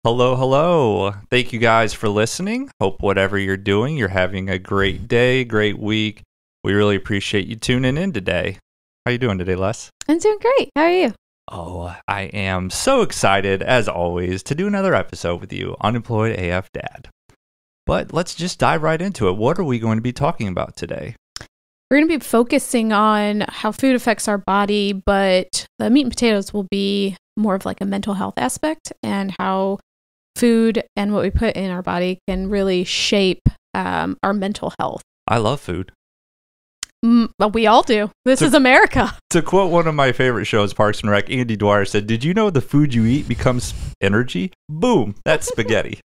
Hello, hello. Thank you guys for listening. Hope whatever you're doing, you're having a great day, great week. We really appreciate you tuning in today. How you doing today, Les? I'm doing great. How are you? Oh, I am so excited, as always, to do another episode with you, Unemployed AF Dad. But let's just dive right into it. What are we going to be talking about today? We're going to be focusing on how food affects our body, but the meat and potatoes will be more of like a mental health aspect and how food and what we put in our body can really shape our mental health. I love food. We all do. This is America. To quote one of my favorite shows, Parks and Rec, Andy Dwyer said, "Did you know the food you eat becomes energy?" Boom, that's spaghetti.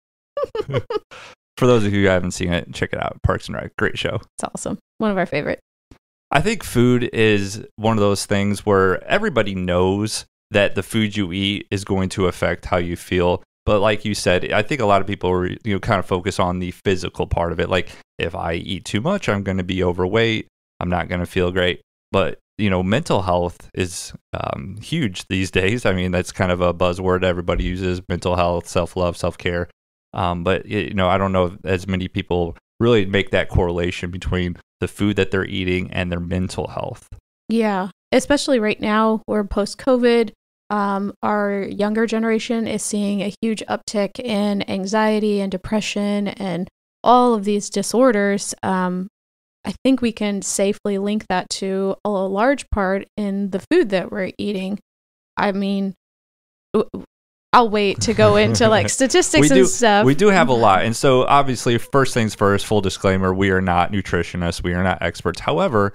For those of you who haven't seen it, check it out. Parks and Rec, great show. It's awesome. One of our favorite. I think food is one of those things where everybody knows that the food you eat is going to affect how you feel. But like you said, I think a lot of people are, kind of focus on the physical part of it. Like, if I eat too much, I'm going to be overweight. I'm not going to feel great. But, mental health is huge these days. I mean, that's kind of a buzzword everybody uses: mental health, self-love, self-care. But, I don't know if as many people really make that correlation between the food that they're eating and their mental health. Yeah, especially right now, we're post-COVID. Our younger generation is seeing a huge uptick in anxiety and depression and all of these disorders. I think we can safely link that to a large part in the food that we're eating. I mean, I'll wait to go into like statistics and stuff. We do have a lot. And so obviously, first things first, full disclaimer, we are not nutritionists. We are not experts. However,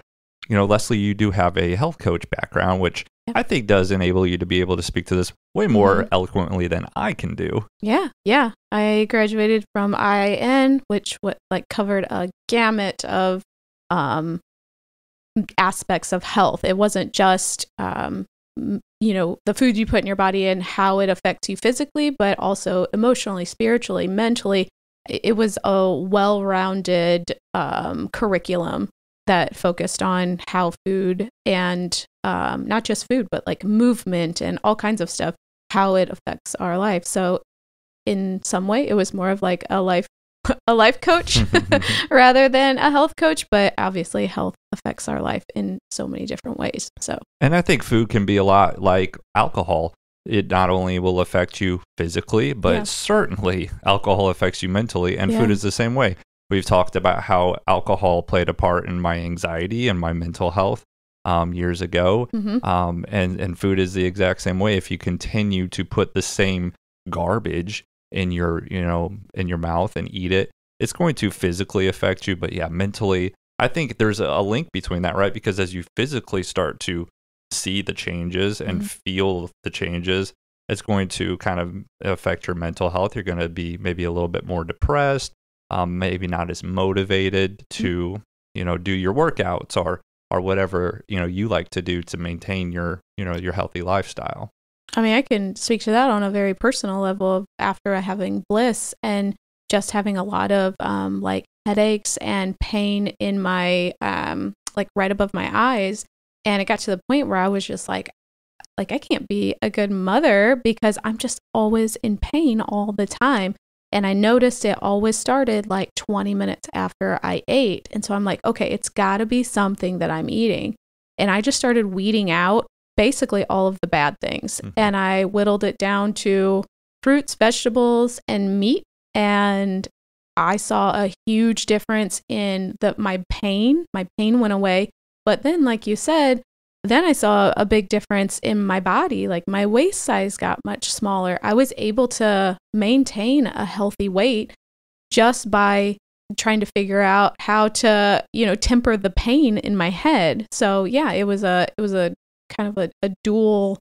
Leslie, you do have a health coach background, which I think does enable you to be able to speak to this way more eloquently than I can do. Yeah. I graduated from IIN, which covered a gamut of aspects of health. It wasn't just the food you put in your body and how it affects you physically, but also emotionally, spiritually, mentally. It was a well-rounded curriculum that focused on how food and not just food, but like movement and all kinds of stuff, how it affects our life. So in some way, it was more of like a life coach rather than a health coach. But obviously, health affects our life in so many different ways. And I think food can be a lot like alcohol. It not only will affect you physically, but certainly alcohol affects you mentally, and food is the same way. We've talked about how alcohol played a part in my anxiety and my mental health years ago. And food is the exact same way. If you continue to put the same garbage in your mouth and eat it, it's going to physically affect you. But mentally, I think there's a link between that, right? Because as you physically start to see the changes and feel the changes, it's going to kind of affect your mental health. You're going to be maybe a little bit more depressed. Maybe not as motivated to, do your workouts or whatever, you like to do to maintain your healthy lifestyle. I mean, I can speak to that on a very personal level of after having bliss and just having a lot of headaches and pain in my right above my eyes. And it got to the point where I was just like I can't be a good mother because I'm just always in pain all the time. And I noticed it always started like 20 minutes after I ate. And so I'm like, okay, it's got to be something that I'm eating. And I just started weeding out basically all of the bad things. And I whittled it down to fruits, vegetables, and meat. And I saw a huge difference in my pain. My pain went away. But then, like you said, then I saw a big difference in my body. Like my waist size got much smaller. I was able to maintain a healthy weight just by trying to figure out how to, temper the pain in my head. So yeah, it was a kind of a dual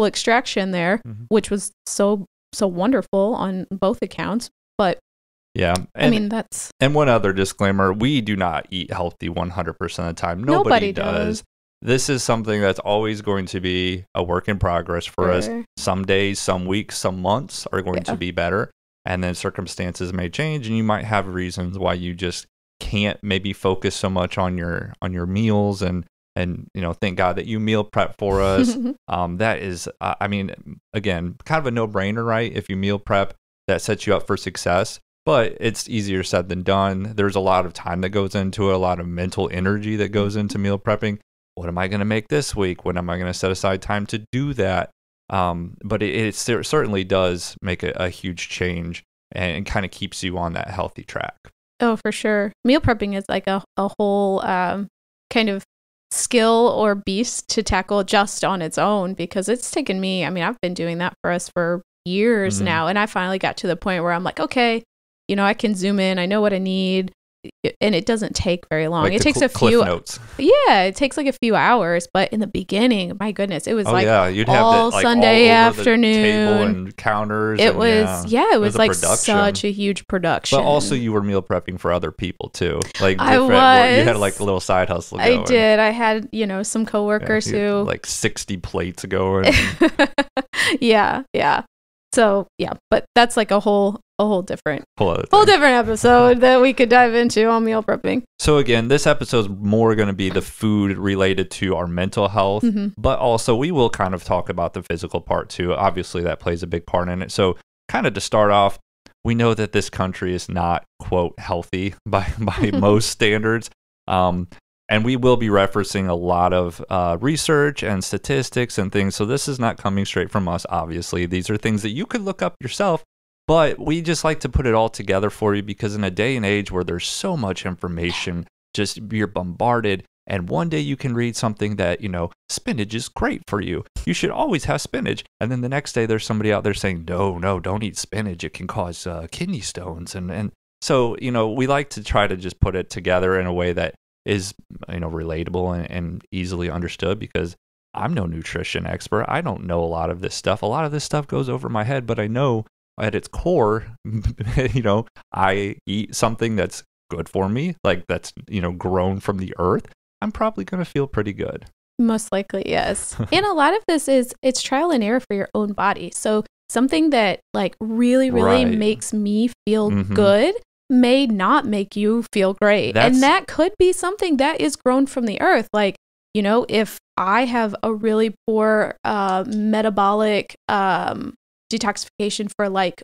extraction there, which was so wonderful on both accounts. But yeah, that's. And one other disclaimer: we do not eat healthy 100% of the time. Nobody does. This is something that's always going to be a work in progress for us. Some days, some weeks, some months are going to be better. And then circumstances may change, and you might have reasons why you just can't maybe focus so much on your meals and And, thank God that you meal prep for us. That is, I mean, again, kind of a no-brainer, right? If you meal prep, that sets you up for success. But it's easier said than done. There's a lot of time that goes into it, a lot of mental energy that goes into meal prepping. What am I going to make this week? When am I going to set aside time to do that? But it certainly does make a huge change and kind of keeps you on that healthy track. Oh, for sure. Meal prepping is like a whole kind of skill or beast to tackle just on its own, because it's taken me, I mean, I've been doing that for us for years now. And I finally got to the point where I'm like, okay, I can zoom in. I know what I need. And it doesn't take very long. Like it takes a few notes. Yeah, it takes like a few hours. But in the beginning, my goodness, it was you'd all have Sunday all afternoon, the table and counters. It was like such a huge production. But also, you were meal prepping for other people too. Like I was. You had like a little side hustle going. I did. I had some coworkers who like 60 plates going. Yeah. So yeah, but that's like a whole different episode that we could dive into on meal prepping. So again, this episode is more going to be the food related to our mental health, but also we will kind of talk about the physical part too. Obviously, that plays a big part in it. So kind of to start off, we know that this country is not, quote, healthy by most standards. And we will be referencing a lot of research and statistics and things. So this is not coming straight from us, obviously. These are things that you could look up yourself. But we just like to put it all together for you, because in a day and age where there's so much information, just you're bombarded. And one day you can read something that, spinach is great for you. You should always have spinach. And then the next day there's somebody out there saying, no, don't eat spinach. It can cause kidney stones. And so, we like to try to just put it together in a way that is relatable and easily understood, because I'm no nutrition expert. I don't know a lot of this stuff. A lot of this stuff goes over my head, but I know at its core, I eat something that's good for me, like that's grown from the earth. I'm probably going to feel pretty good. Most likely, yes. And a lot of this it's trial and error for your own body. So something that like really makes me feel good may not make you feel great. And that could be something that is grown from the earth. Like, if I have a really poor metabolic detoxification for like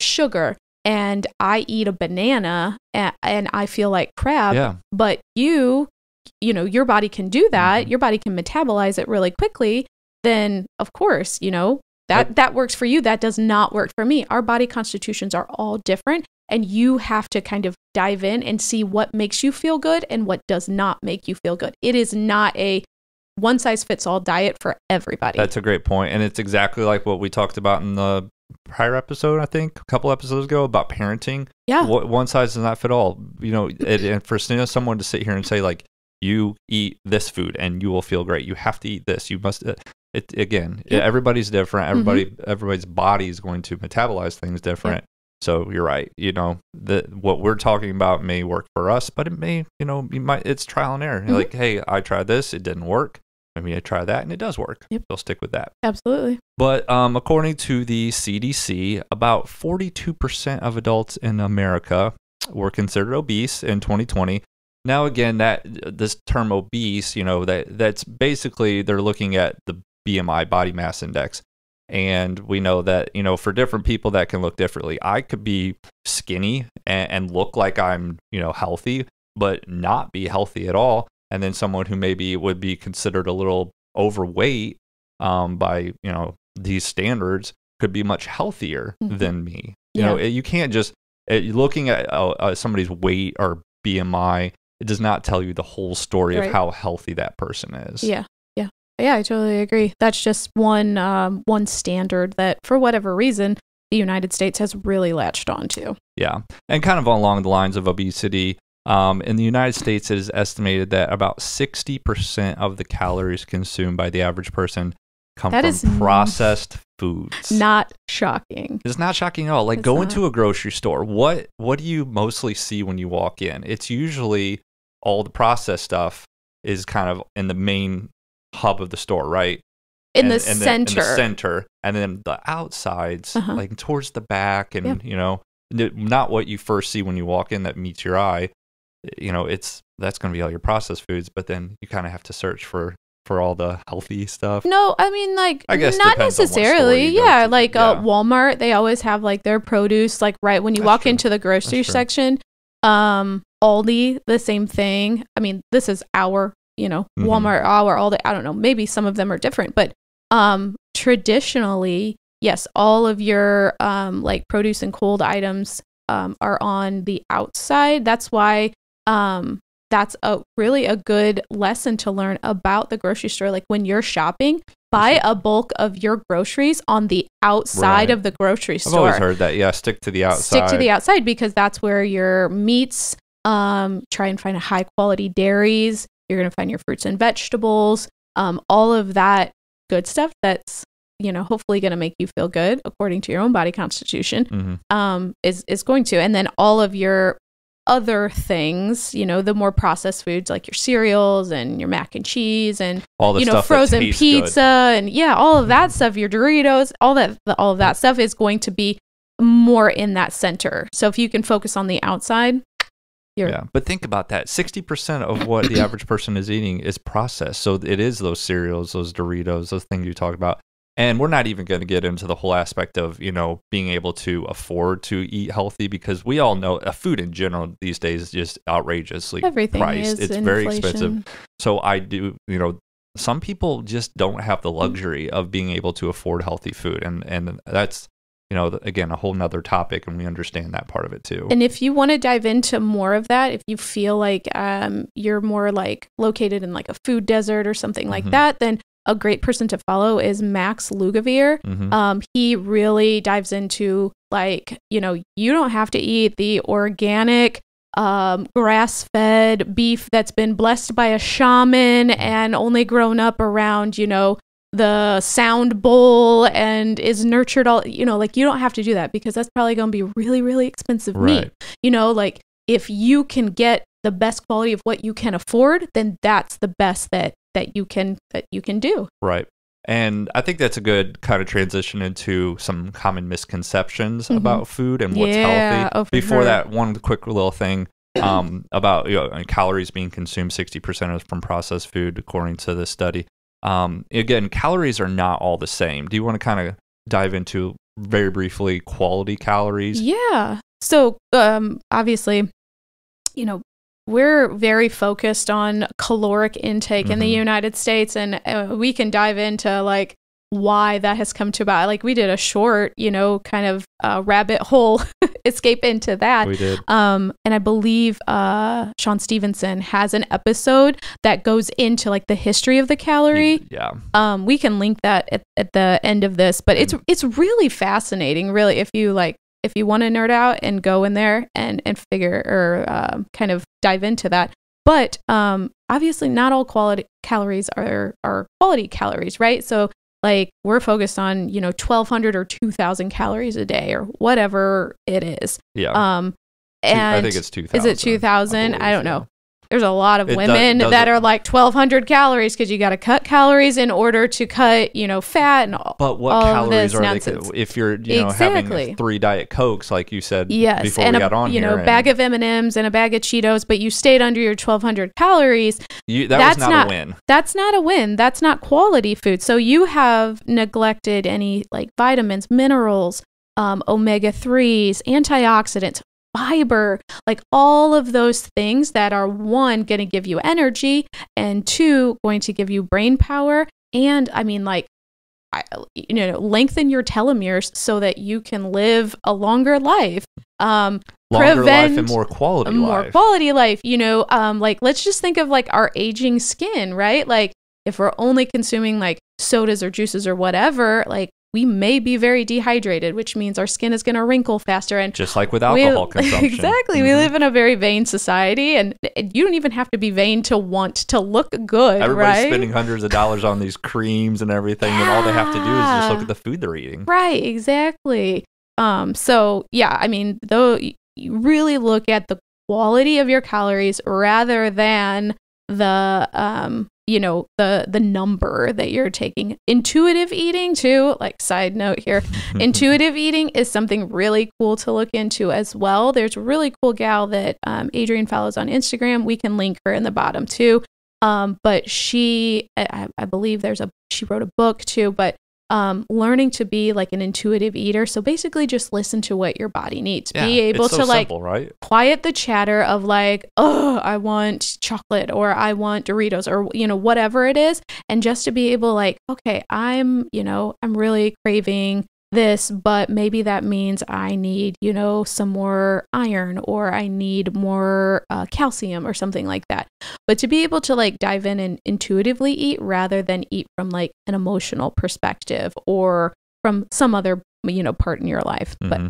sugar, and I eat a banana and I feel like crap, but your body can do that. Your body can metabolize it really quickly. Then of course, that works for you. That does not work for me. Our body constitutions are all different. And you have to kind of dive in and see what makes you feel good and what does not make you feel good. It is not a one-size-fits-all diet for everybody. That's a great point. And it's exactly like what we talked about in the prior episode, I think, a couple episodes ago, about parenting. Yeah. One size does not fit all. And for someone to sit here and say, like, you eat this food and you will feel great. You have to eat this. You must... everybody's different. Everybody's body is going to metabolize things different. Yeah. So you're right. What we're talking about may work for us, but it may, it's trial and error. Like, hey, I tried this, it didn't work. Maybe I try that and it does work. Yep. They'll stick with that. Absolutely. But according to the CDC, about 42% of adults in America were considered obese in 2020. Now, again, this term obese, that's basically they're looking at the BMI, body mass index. And we know that, for different people that can look differently. I could be skinny and look like I'm, healthy, but not be healthy at all. And then someone who maybe would be considered a little overweight by, these standards could be much healthier than me. You can't just, looking at somebody's weight or BMI, it does not tell you the whole story of how healthy that person is. Yeah, I totally agree. That's just one standard that, for whatever reason, the United States has really latched onto. Yeah, and kind of along the lines of obesity, in the United States, it is estimated that about 60% of the calories consumed by the average person come from processed foods. Not shocking. It's not shocking at all. Like, go into a grocery store. What do you mostly see when you walk in? It's usually all the processed stuff is kind of in the main hub of the store, right? In the center. And then the outsides, like towards the back, and not what you first see when you walk in that meets your eye. It's that's going to be all your processed foods, but then you kind of have to search for all the healthy stuff. No, I mean, like, I guess not necessarily. Yeah, like Walmart, they always have like their produce, like right when you walk into the grocery section. Aldi, the same thing. I mean, this is our, Walmart, our Aldi. I don't know. Maybe some of them are different, but traditionally, yes, all of your like produce and cold items are on the outside. That's why that's really a good lesson to learn about the grocery store. Like when you're shopping, buy a bulk of your groceries on the outside of the grocery store. I've always heard that. Yeah, stick to the outside. Stick to the outside because that's where your meats, try and find high quality dairies. You're going to find your fruits and vegetables, all of that good stuff that's, hopefully going to make you feel good according to your own body constitution, is going to. And then all of your other things, the more processed foods like your cereals and your mac and cheese and all the stuff frozen pizza and all of that stuff, your Doritos, all of that stuff is going to be more in that center. So if you can focus on the outside, but think about that. 60% of what the average person is eating is processed. So it is those cereals, those Doritos, those things you talk about. And we're not even going to get into the whole aspect of, being able to afford to eat healthy, because we all know food in general these days is just outrageously priced. It's very expensive. So I do, some people just don't have the luxury of being able to afford healthy food. And that's, again, a whole nother topic, and we understand that part of it too. And if you want to dive into more of that, if you feel like you're more like located in like a food desert or something like that, then a great person to follow is Max Lugavere. He really dives into like, you don't have to eat the organic grass-fed beef that's been blessed by a shaman and only grown up around, the sound bowl and is nurtured all, like you don't have to do that because that's probably going to be really, really expensive meat. Like if you can get the best quality of what you can afford, then that's the best that you can do. Right. And I think that's a good kind of transition into some common misconceptions about food and what's healthy. Before that, one quick little thing about calories being consumed, 60% is from processed food, according to this study. Again, calories are not all the same. Do you want to kind of dive into very briefly quality calories? Yeah. So obviously, we're very focused on caloric intake in the United States, and we can dive into like why that has come to about. Like we did a short, kind of rabbit hole escape into that. We did. And I believe Sean Stevenson has an episode that goes into like the history of the calorie. We can link that at the end of this, but it's really fascinating. Really, if you want to nerd out and go in there and figure or kind of dive into that. But obviously not all quality calories are quality calories, right? So like we're focused on, 1,200 or 2,000 calories a day or whatever it is. Yeah. And I think it's 2,000. Is it 2,000? I don't know. There's a lot of women that are like 1,200 calories because you got to cut calories in order to cut, fat and all. But what calories are nonsense. They? If you're, having 3 Diet Cokes, like you said before we got on here, a bag of M&Ms and a bag of Cheetos, but you stayed under your 1,200 calories. That's not a win. That's not a win. That's not quality food. So you have neglected any like vitamins, minerals, omega-3s, antioxidants, fiber, like all of those things that are, one, going to give you energy, and two, going to give you brain power, and lengthen your telomeres so that you can live a longer life. Longer life and more quality life. More quality life, like let's just think of like our aging skin, right? Like if we're only consuming like sodas or juices or whatever, like we may be very dehydrated, which means our skin is going to wrinkle faster. And just like with alcohol consumption. Exactly. We live in a very vain society, and you don't even have to be vain to want to look good. Everybody's spending hundreds of dollars on these creams and everything, and all they have to do is just look at the food they're eating. Right. Exactly. So yeah, I mean, though you really look at the quality of your calories rather than the the number that you're taking. Intuitive eating too, like side note here, intuitive eating is something really cool to look into as well. There's a really cool gal that Adrienne follows on Instagram. We can link her in the bottom too. But I believe she wrote a book too, but learning to be like an intuitive eater. So basically just listen to what your body needs. Yeah, be able to like simple, right? Quiet the chatter of like, oh, I want chocolate or I want Doritos or, whatever it is. And just to be able like, okay, I'm really craving this, but maybe that means I need, some more iron or I need more calcium or something like that. But to be able to like dive in and intuitively eat rather than eat from like an emotional perspective or from some other, part in your life. Mm-hmm.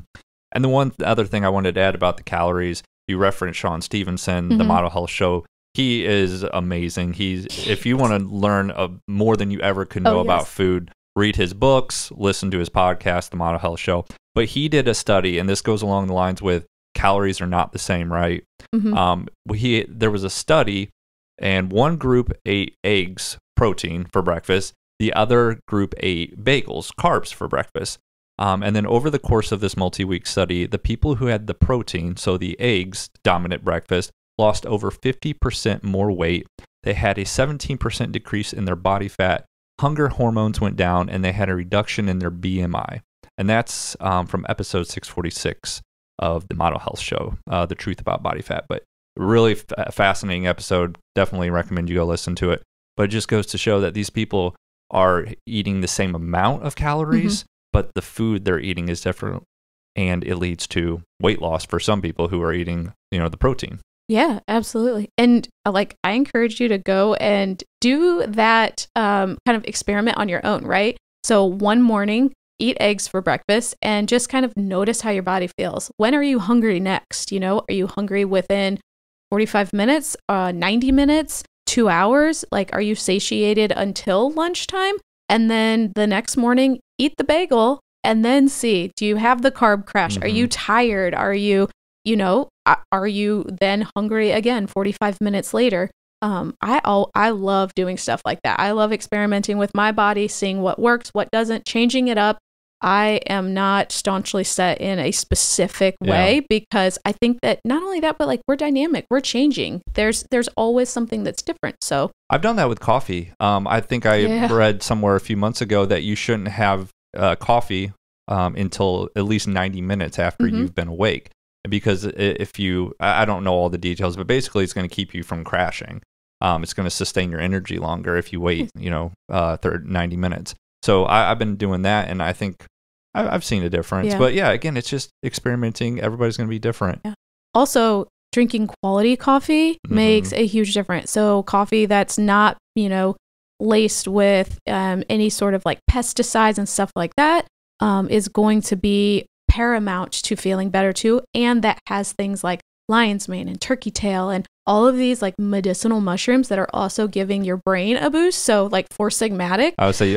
And the one other thing I wanted to add about the calories, you referenced Sean Stevenson, Mm-hmm. the Model Health Show. He is amazing. If you want to learn more than you ever could know about food, read his books, listen to his podcast, The Model Health Show. But he did a study, and this goes along the lines with calories are not the same, right? Mm-hmm. There was a study, and one group ate eggs, protein, for breakfast. The other group ate bagels, carbs, for breakfast. And then over the course of this multi-week study, the people who had the protein, so the eggs, dominant breakfast, lost over 50% more weight. They had a 17% decrease in their body fat. Hunger hormones went down, and they had a reduction in their BMI. And that's from episode 646 of the Model Health Show, The Truth About Body Fat. But really fascinating episode. Definitely recommend you go listen to it. But it just goes to show that these people are eating the same amount of calories, but the food they're eating is different. And it leads to weight loss for some people who are eating, the protein. Yeah, absolutely. And I encourage you to go and do that kind of experiment on your own, right? So one morning, eat eggs for breakfast and just kind of notice how your body feels. When are you hungry next? Are you hungry within 45 minutes, 90 minutes, 2 hours? Like, are you satiated until lunchtime? And then the next morning, eat the bagel and then see, do you have the carb crash? Are you tired? Are you then hungry again 45 minutes later? I love doing stuff like that. I love experimenting with my body, seeing what works, what doesn't, changing it up. I am not staunchly set in a specific way because I think that not only that, but like we're dynamic, we're changing. There's always something that's different. So I've done that with coffee. I think I read somewhere a few months ago that you shouldn't have coffee until at least 90 minutes after you've been awake. Because I don't know all the details, but basically it's going to keep you from crashing. It's going to sustain your energy longer if you wait, 90 minutes. So I've been doing that, and I think I've seen a difference. Yeah. But yeah, again, it's just experimenting. Everybody's going to be different. Yeah. Also, drinking quality coffee makes a huge difference. So coffee that's not, laced with any sort of like pesticides and stuff like that is going to be paramount to feeling better too. And that has things like lion's mane and turkey tail and all of these like medicinal mushrooms that are also giving your brain a boost. So like Four Sigmatic. I would say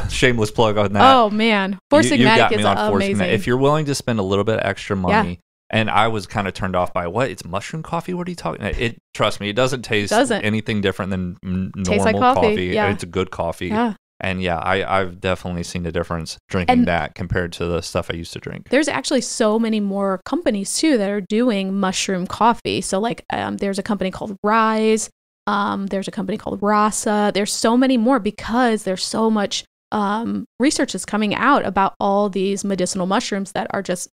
shameless plug on that. Oh man, Four Sigmatic is amazing. If you're willing to spend a little bit extra money, and I was kind of turned off by it's mushroom coffee. What are you talking? Trust me, it doesn't taste anything different than normal like coffee. Yeah. It's a good coffee. Yeah. And yeah, I've definitely seen a difference drinking that compared to the stuff I used to drink. There's actually so many more companies too that are doing mushroom coffee. So like there's a company called Rise. There's a company called Rasa. There's so many more because there's so much research is coming out about all these medicinal mushrooms that are just,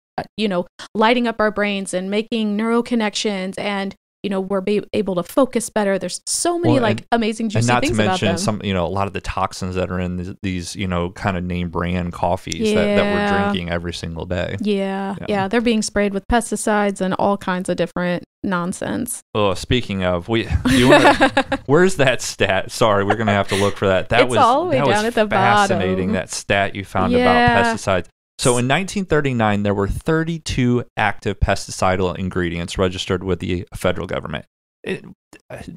lighting up our brains and making neural connections and we're able to focus better. There's so many amazing juicy things about them. And not to mention a lot of the toxins that are in these kind of name brand coffees that we're drinking every single day. Yeah. They're being sprayed with pesticides and all kinds of different nonsense. Oh, speaking of, where's that stat? Sorry, we're gonna have to look for that. That it's all the way down at the fascinating. bottom. That stat you found about pesticides. So in 1939, there were 32 active pesticidal ingredients registered with the federal government. I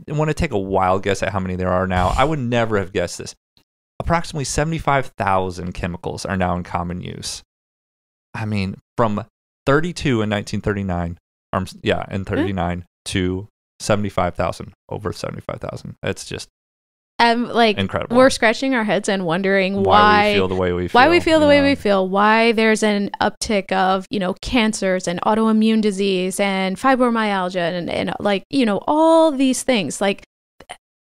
want to take a wild guess at how many there are now. I would never have guessed this. Approximately 75,000 chemicals are now in common use. I mean, from 32 in 1939, to 75,000, over 75,000. It's just like incredible. We're scratching our heads and wondering why we feel the way we feel. Why we feel the way we feel. Why there's an uptick of, cancers and autoimmune disease and fibromyalgia and like, all these things. Like,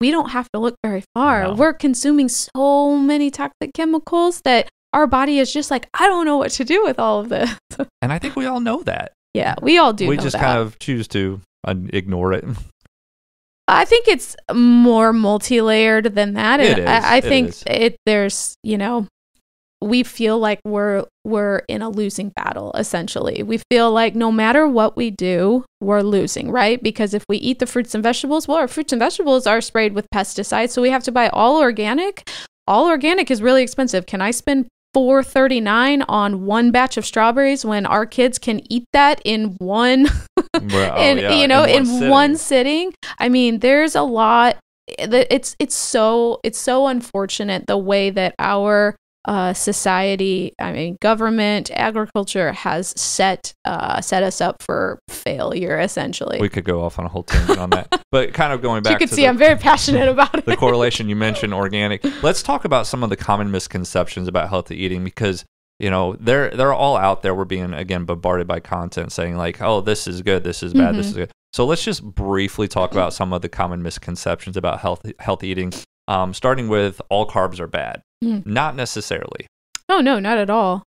we don't have to look very far. No. We're consuming so many toxic chemicals that our body is just like, I don't know what to do with all of this. And I think we all know that. Yeah, we all do. We just kind of choose to ignore it. I think it's more multi-layered than that. It is. I think there's, we feel like we're in a losing battle, essentially. We feel like no matter what we do, we're losing, right? Because if we eat the fruits and vegetables, well, our fruits and vegetables are sprayed with pesticides, so we have to buy all organic. All organic is really expensive. Can I spend $4.39 on one batch of strawberries when our kids can eat that in one one sitting? I mean, there's a lot. It's so unfortunate the way that our society, government, agriculture has set us up for failure, essentially. We could go off on a whole tangent on that. But kind of going back you can see I'm very passionate about it. The correlation you mentioned, organic. Let's talk about some of the common misconceptions about healthy eating, because they're all out there. We're being, again, bombarded by content saying like, oh, this is good, this is bad, this is good. So let's just briefly talk about some of the common misconceptions about healthy eating. Starting with all carbs are bad. Not necessarily. Oh, no, not at all.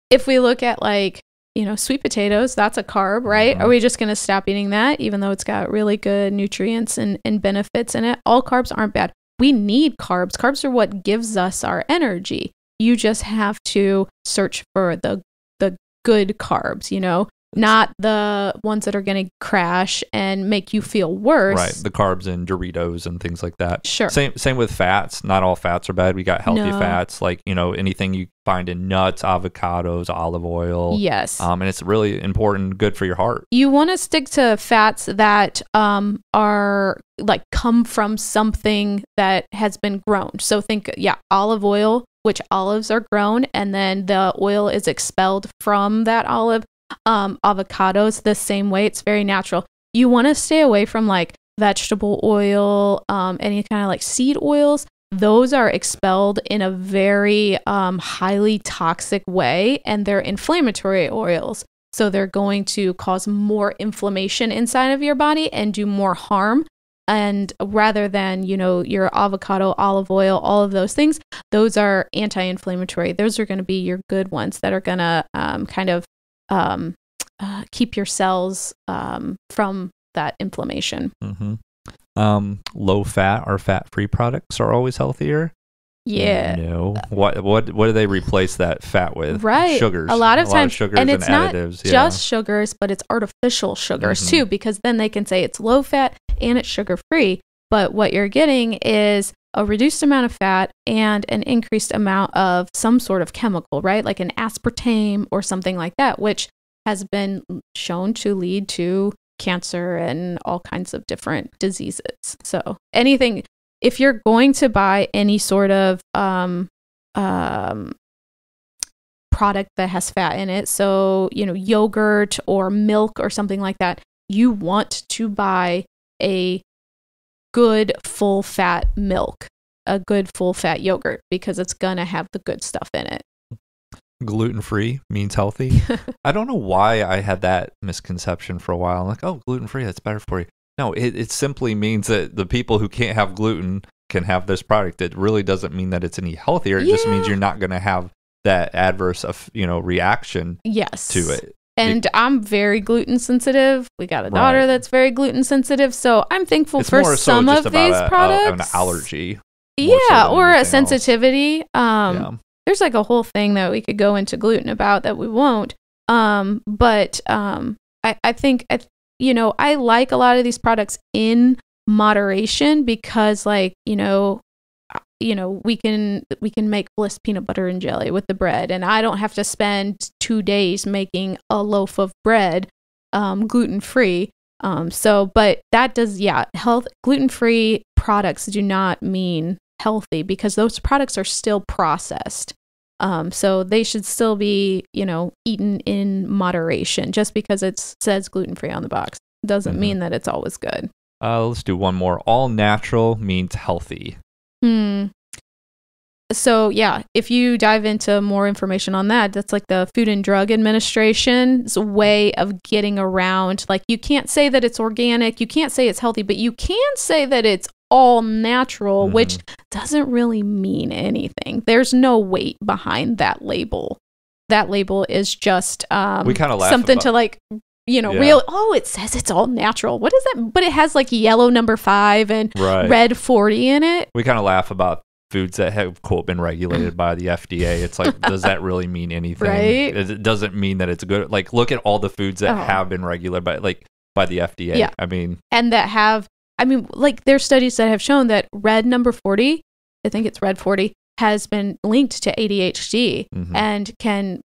If we look at sweet potatoes, that's a carb, right? Are we just going to stop eating that, even though it's got really good nutrients and benefits in it? All carbs aren't bad. We need carbs. Carbs are what gives us our energy. You just have to search for the good carbs, not the ones that are going to crash and make you feel worse. Right, the carbs in Doritos and things like that. Sure. Same with fats. Not all fats are bad. We got healthy fats, like, anything you find in nuts, avocados, olive oil. Yes. And it's really important, good for your heart. You want to stick to fats that are like come from something that has been grown. So think, olive oil, which olives are grown, and then the oil is expelled from that olive. Avocados the same way. It's very natural. You want to stay away from like vegetable oil, any kind of like seed oils. Those are expelled in a very highly toxic way, and they're inflammatory oils. So they're going to cause more inflammation inside of your body and do more harm. And rather than, your avocado, olive oil, all of those things, those are anti-inflammatory. Those are going to be your good ones that are going to kind of keep your cells from that inflammation. Low fat or fat-free products are always healthier. Yeah. No. What do they replace that fat with? Right. Sugars. A lot of times, sugars and it's not additives. just sugars, but it's artificial sugars too, because then they can say it's low fat and it's sugar-free. But what you're getting is a reduced amount of fat and an increased amount of some sort of chemical, right? Like an aspartame or something like that, which has been shown to lead to cancer and all kinds of different diseases. So anything, if you're going to buy any sort of product that has fat in it, so, yogurt or milk or something like that, you want to buy a good full fat milk, a good full fat yogurt, because it's gonna have the good stuff in it. Gluten-free means healthy. I don't know why I had that misconception for a while. I'm like, oh, gluten-free, that's better for you. No, it simply means that the people who can't have gluten can have this product. It really doesn't mean that it's any healthier. It just means you're not going to have that adverse reaction to it. And I'm very gluten sensitive. We got a daughter that's very gluten sensitive, so I'm thankful for some of these products. An allergy. Or a sensitivity. There's like a whole thing that we could go into gluten about that we won't. But I think I like a lot of these products in moderation, because we can make Bliss peanut butter and jelly with the bread, and I don't have to spend 2 days making a loaf of bread gluten-free. But that does, gluten-free products do not mean healthy, because those products are still processed. So they should still be, eaten in moderation. Just because it says gluten-free on the box doesn't mean that it's always good. Let's do one more. All natural means healthy. So, yeah, if you dive into more information on that, that's like the Food and Drug Administration's way of getting around. Like, you can't say that it's organic, you can't say it's healthy, but you can say that it's all natural, which doesn't really mean anything. There's no weight behind that label. That label is just we kind of laugh something to like, real. Oh, it says it's all natural. What is that? But it has like yellow number 5 and red 40 in it. We kind of laugh about foods that have, quote, been regulated by the FDA. It's like, does that really mean anything? Right? It doesn't mean that it's good. Like, look at all the foods that have been regulated by the FDA. Yeah. I mean, and that have, like, there's studies that have shown that red number 40, I think it's red 40, has been linked to ADHD and can,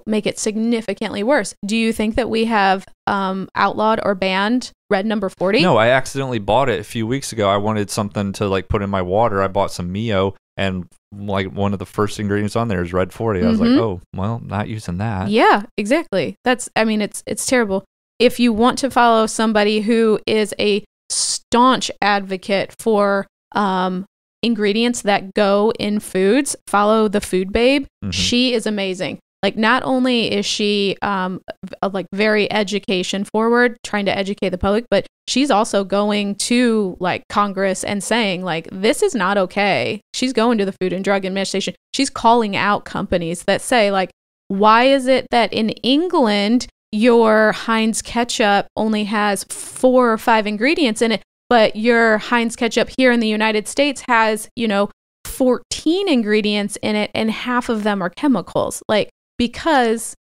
make it significantly worse. Do you think that we have outlawed or banned red number 40? No, I accidentally bought it a few weeks ago. I wanted something to like put in my water. I bought some Mio, and like one of the first ingredients on there is red 40. I was like, oh, well, not using that. Yeah, exactly. It's terrible. If you want to follow somebody who is a staunch advocate for ingredients that go in foods, follow the Food Babe. She is amazing. Like, not only is she like very education forward, trying to educate the public, but she's also going to like Congress and saying like, this is not okay. She's going to the Food and Drug Administration. She's calling out companies that say like, why is it that in England your Heinz ketchup only has 4 or 5 ingredients in it, but your Heinz ketchup here in the United States has, 14 ingredients in it and half of them are chemicals? Like, because,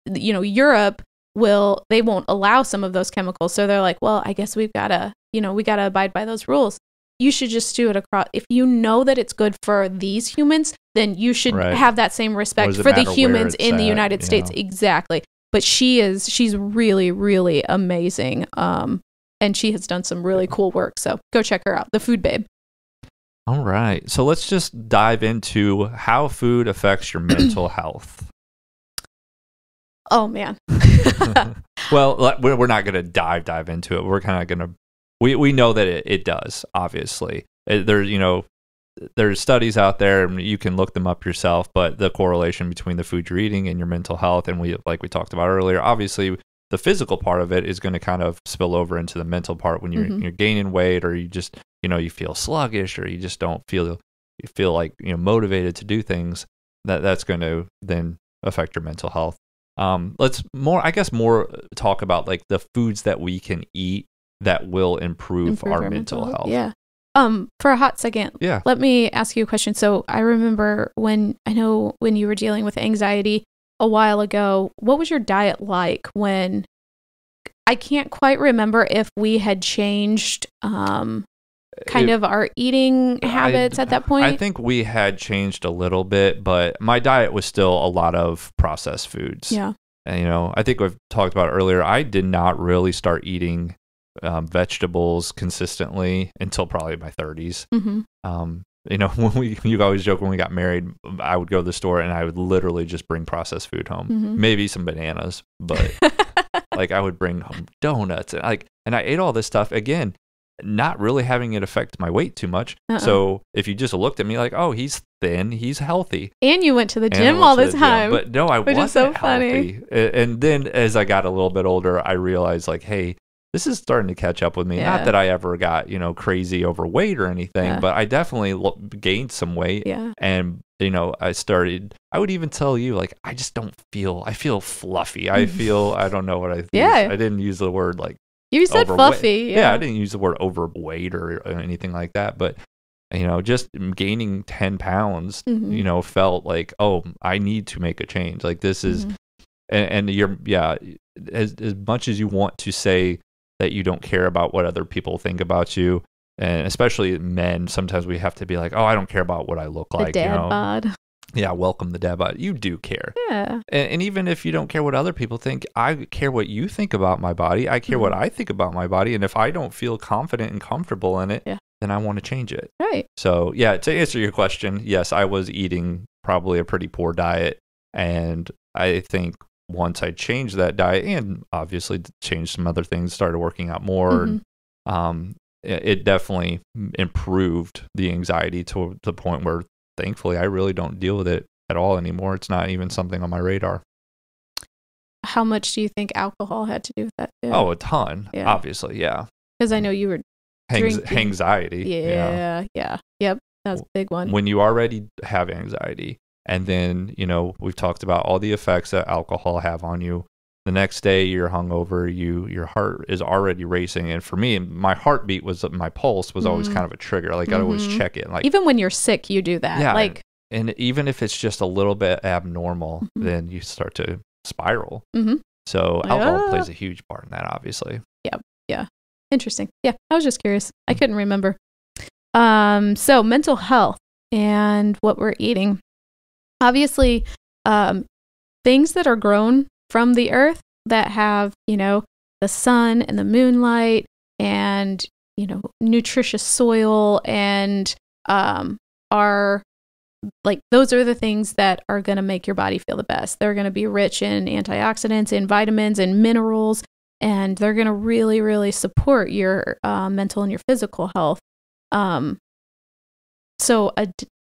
Europe they won't allow some of those chemicals. So they're like, well, I guess we've got to, we got to abide by those rules. You should just do it across. If you know that it's good for these humans, then you should have that same respect for the humans in the United States. Exactly. But she's really, really amazing. And she has done some really cool work. So go check her out, the Food Babe. All right. So let's just dive into how food affects your mental health. Oh, man. Well, we're not going to dive into it. We're kind of going to, we know that it does, obviously. There's studies out there, and you can look them up yourself, but the correlation between the food you're eating and your mental health, and like we talked about earlier, obviously the physical part of it is going to kind of spill over into the mental part when you're gaining weight, or you just, you feel sluggish, or you just don't feel like, motivated to do things. That's going to then affect your mental health. Let's more talk about like the foods that we can eat that will improve our mental health. Yeah. For a hot second, let me ask you a question. So I remember when you were dealing with anxiety a while ago, what was your diet like when, I can't quite remember if we had changed of our eating habits at that point? I think we had changed a little bit, but my diet was still a lot of processed foods. Yeah. And, I think we've talked about earlier, I did not really start eating vegetables consistently until probably my 30s. You always joke when we got married, I would go to the store and I would literally just bring processed food home, maybe some bananas, but like I would bring home donuts and I ate all this stuff, again, not really having it affect my weight too much. So if you just looked at me like, oh, he's thin, he's healthy, and you went to the gym all the time, but no, I wasn't so healthy. And then as I got a little bit older, I realized like, hey, this is starting to catch up with me. Not that I ever got, crazy overweight or anything, but I definitely gained some weight. Yeah. And, I would even tell you, like, I feel fluffy. I don't know what I feel. Yeah. I didn't use the word like, you said overweight. fluffy. Yeah, I didn't use the word overweight or anything like that. But, just gaining 10 pounds, felt like, oh, I need to make a change. Like this is, and you're, as much as you want to say that you don't care about what other people think about you, and especially men, sometimes we have to be like, oh, I don't care about what I look like. The dad bod. Yeah, welcome the dad bod. You do care. Yeah. And even if you don't care what other people think, I care what you think about my body. I care what I think about my body. And if I don't feel confident and comfortable in it, then I want to change it. Right. So, yeah, to answer your question, yes, I was eating probably a pretty poor diet. And I think once I changed that diet and obviously changed some other things, started working out more, and it definitely improved the anxiety to the point where, thankfully, I really don't deal with it at all anymore. It's not even something on my radar. How much do you think alcohol had to do with that too? Oh, a ton, obviously, yeah. Because I know you were anxiety. Yep, that's a big one. When you already have anxiety, and then, we've talked about all the effects that alcohol have on you. The next day you're hungover, your heart is already racing. And for me, my heartbeat my pulse was always kind of a trigger. Like I'd always check it. Like even when you're sick, you do that. Yeah. And even if it's just a little bit abnormal, then you start to spiral. So alcohol plays a huge part in that, obviously. Yeah. Interesting. Yeah. I was just curious. I couldn't remember. So mental health and what we're eating. Obviously, things that are grown from the earth that have, the sun and the moonlight and, nutritious soil and are like, those are the things that are going to make your body feel the best. They're going to be rich in antioxidants and vitamins and minerals, and they're going to really, really support your mental and your physical health. So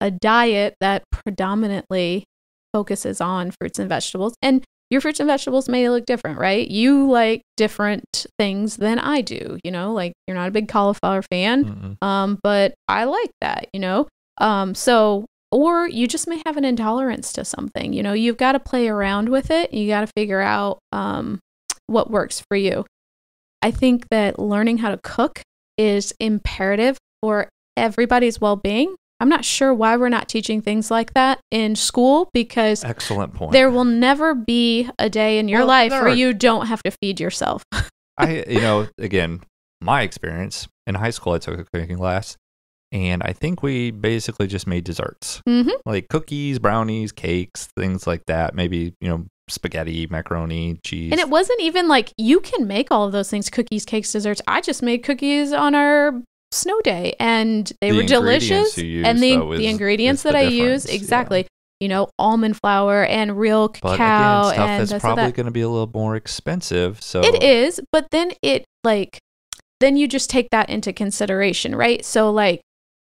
a diet that predominantly focuses on fruits and vegetables, and your fruits and vegetables may look different, right? You like different things than I do, like you're not a big cauliflower fan, but I like that, or you just may have an intolerance to something, you've got to play around with it. You got to figure out what works for you. I think that learning how to cook is imperative for everybody's well-being. I'm not sure why we're not teaching things like that in school, because excellent point. There will never be a day in your life where you don't have to feed yourself. Again, my experience in high school, I took a cooking class, and I think we basically just made desserts, like cookies, brownies, cakes, things like that. Maybe, spaghetti, macaroni, cheese. And it wasn't even like you can make all of those things, cookies, cakes, desserts. I just made cookies on our snow day, and they were delicious. And the ingredients that I use, exactly, almond flour and real cacao, stuff and that's probably going to be a little more expensive. So it is, but then then you just take that into consideration, right? So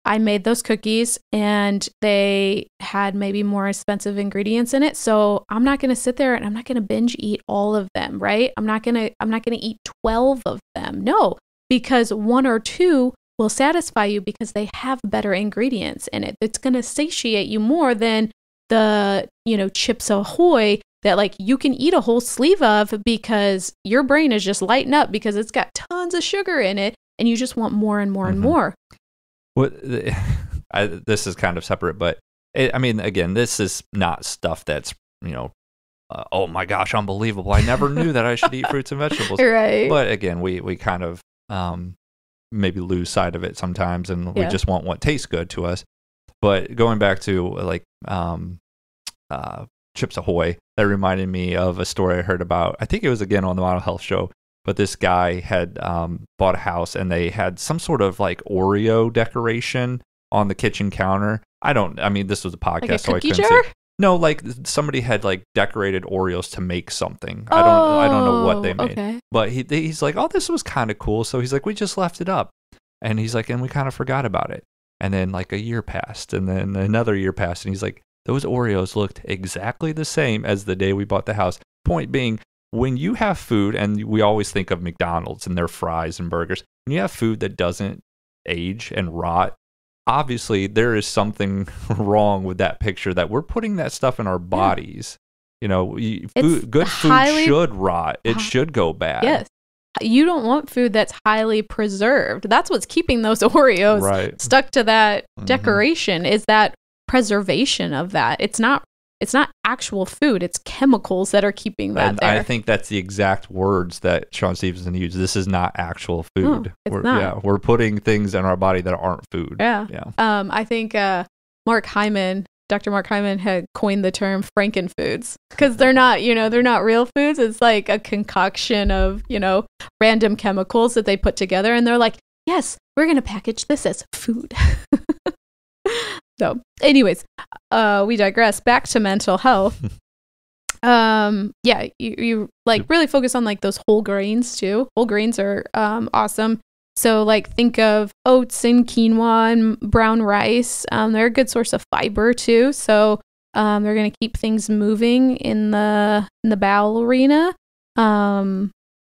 I made those cookies and they had maybe more expensive ingredients in it. So I'm not going to sit there and I'm not going to binge eat all of them, right? I'm not going to eat 12 of them. No, because 1 or 2 will satisfy you because they have better ingredients in it. It's going to satiate you more than the, Chips Ahoy that you can eat a whole sleeve of because your brain is just lighting up because it's got tons of sugar in it and you just want more and more and more. This is kind of separate, but again, this is not stuff that's, oh my gosh, unbelievable. I never knew that I should eat fruits and vegetables. Right. But again, we kind of maybe lose sight of it sometimes, and we just want what tastes good to us. But going back to Chips Ahoy, that reminded me of a story I heard about. I think it was again on the Model Health Show. But this guy had bought a house, and they had some sort of Oreo decoration on the kitchen counter. This was a podcast, so I couldn't say. No, somebody had decorated Oreos to make something. I don't know what they made. Okay. But he's like, oh, this was kind of cool. So he's like, we just left it up. And he's like, and we kind of forgot about it. And then a year passed, and then another year passed, and he's like, those Oreos looked exactly the same as the day we bought the house. Point being, when you have food, and we always think of McDonald's and their fries and burgers, when you have food that doesn't age and rot, obviously there is something wrong with that picture, that we're putting that stuff in our bodies. Good food should rot. It should go bad. Yes. You don't want food that's highly preserved. That's what's keeping those Oreos stuck to that decoration, is that preservation of that. It's not actual food. It's chemicals that are keeping that there. I think that's the exact words that Shawn Stevenson used. This is not actual food. No, it's not. Yeah, we're putting things in our body that aren't food. Yeah. I think Dr. Mark Hyman had coined the term Frankenfoods, because they're not real foods. It's like a concoction of, random chemicals that they put together, and they're like, yes, we're going to package this as food. So anyways, we digress. Back to mental health. You really focus on those whole grains too. Whole grains are awesome. So like think of oats and quinoa and brown rice. They're a good source of fiber too. So they're going to keep things moving in the bowel arena. And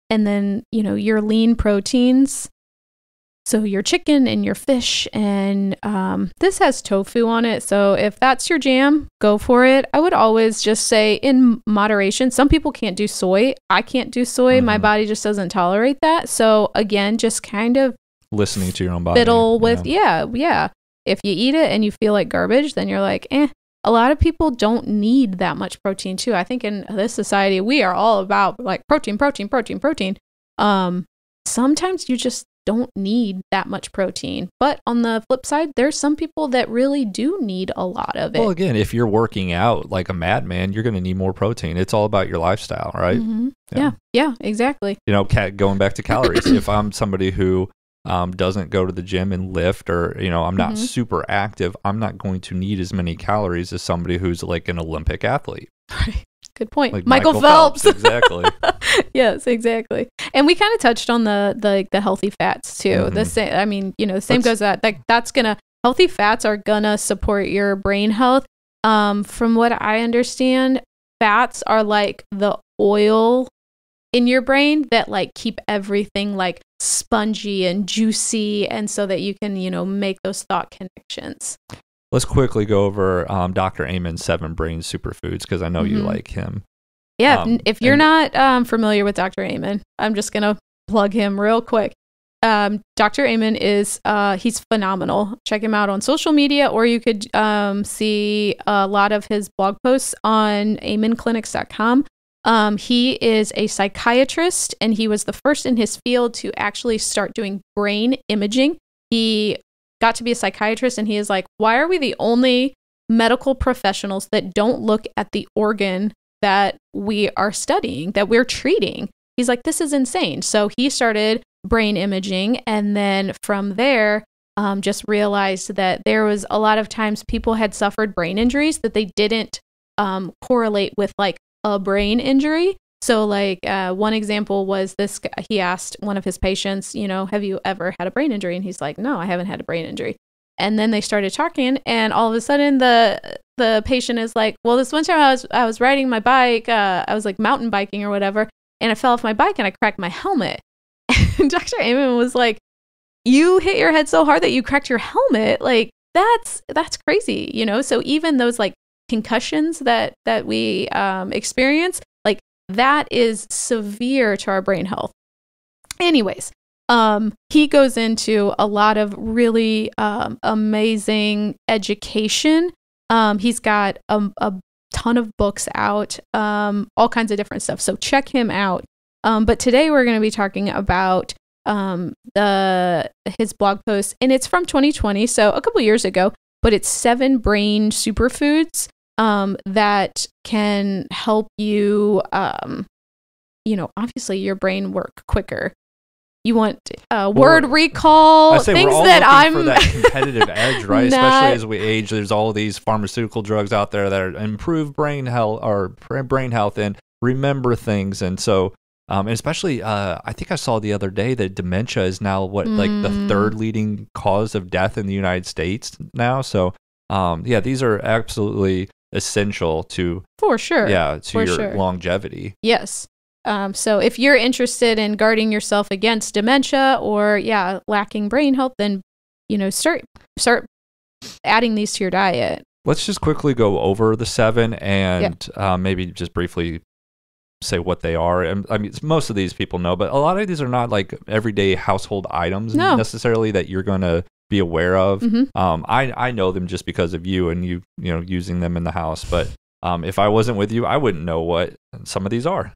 then, your lean proteins. So your chicken and your fish, and this has tofu on it. So if that's your jam, go for it. I would always just say in moderation. Some people can't do soy. I can't do soy. My body just doesn't tolerate that. So again, just kind of listening to your own body. Fiddle with, yeah. If you eat it and you feel like garbage, then you're like, eh. A lot of people don't need that much protein too. I think in this society, we are all about like protein. Sometimes you just don't need that much protein. But on the flip side, there's some people that really do need a lot of it. Well, again, if you're working out like a madman, you're going to need more protein. It's all about your lifestyle, right? Mm-hmm. Yeah, exactly. Going back to calories, if I'm somebody who doesn't go to the gym and lift, or I'm not super active, I'm not going to need as many calories as somebody who's like an Olympic athlete. Right. Good point. Like Michael Phelps. Exactly. Yes, exactly. And we kind of touched on the healthy fats too. The same. The same goes that that's gonna healthy fats are gonna support your brain health. From what I understand, fats are like the oil in your brain that like keep everything like spongy and juicy, and so that you can make those thought connections. Let's quickly go over Dr. Amen's 7 brain superfoods, because I know you like him. Yeah, if you're not familiar with Dr. Amen, I'm just going to plug him real quick. Dr. Amen is, he's phenomenal. Check him out on social media, or you could see a lot of his blog posts on amenclinics.com. He is a psychiatrist, and he was the first in his field to actually start doing brain imaging. He got to be a psychiatrist, and he is like, why are we the only medical professionals that don't look at the organ that we are studying, that we're treating? He's like, this is insane. So he started brain imaging, and then from there, just realized that there was a lot of times people had suffered brain injuries that they didn't correlate with like a brain injury. So like one example was this guy, he asked one of his patients, have you ever had a brain injury? And he's like, no, I haven't had a brain injury. And then they started talking, and all of a sudden the patient is like, well, this one time I was riding my bike, I was like mountain biking or whatever, and I fell off my bike and I cracked my helmet. And Dr. Amen was like, you hit your head so hard that you cracked your helmet? Like that's crazy, So even those like concussions that we experience, like that is severe to our brain health. Anyways, he goes into a lot of really amazing education. He's got a ton of books out, all kinds of different stuff. So check him out. But today we're going to be talking about his blog post, and it's from 2020, so a couple years ago. But it's 7 brain superfoods that can help you, obviously your brain work quicker. You want word recall, things we're all that I'm for that competitive edge, right? Especially as we age, there's all these pharmaceutical drugs out there that improve brain health and remember things, and so and especially I think I saw the other day that dementia is now like the 3rd leading cause of death in the United States now. So these are absolutely essential to your longevity. Yes. So if you're interested in guarding yourself against dementia or lacking brain health, then start adding these to your diet. Let's just quickly go over the 7 and maybe just briefly say what they are. And I mean, most of these people know, but a lot of these are not like everyday household items necessarily that you're going to be aware of. I know them just because of you and you using them in the house. But if I wasn't with you, I wouldn't know what some of these are.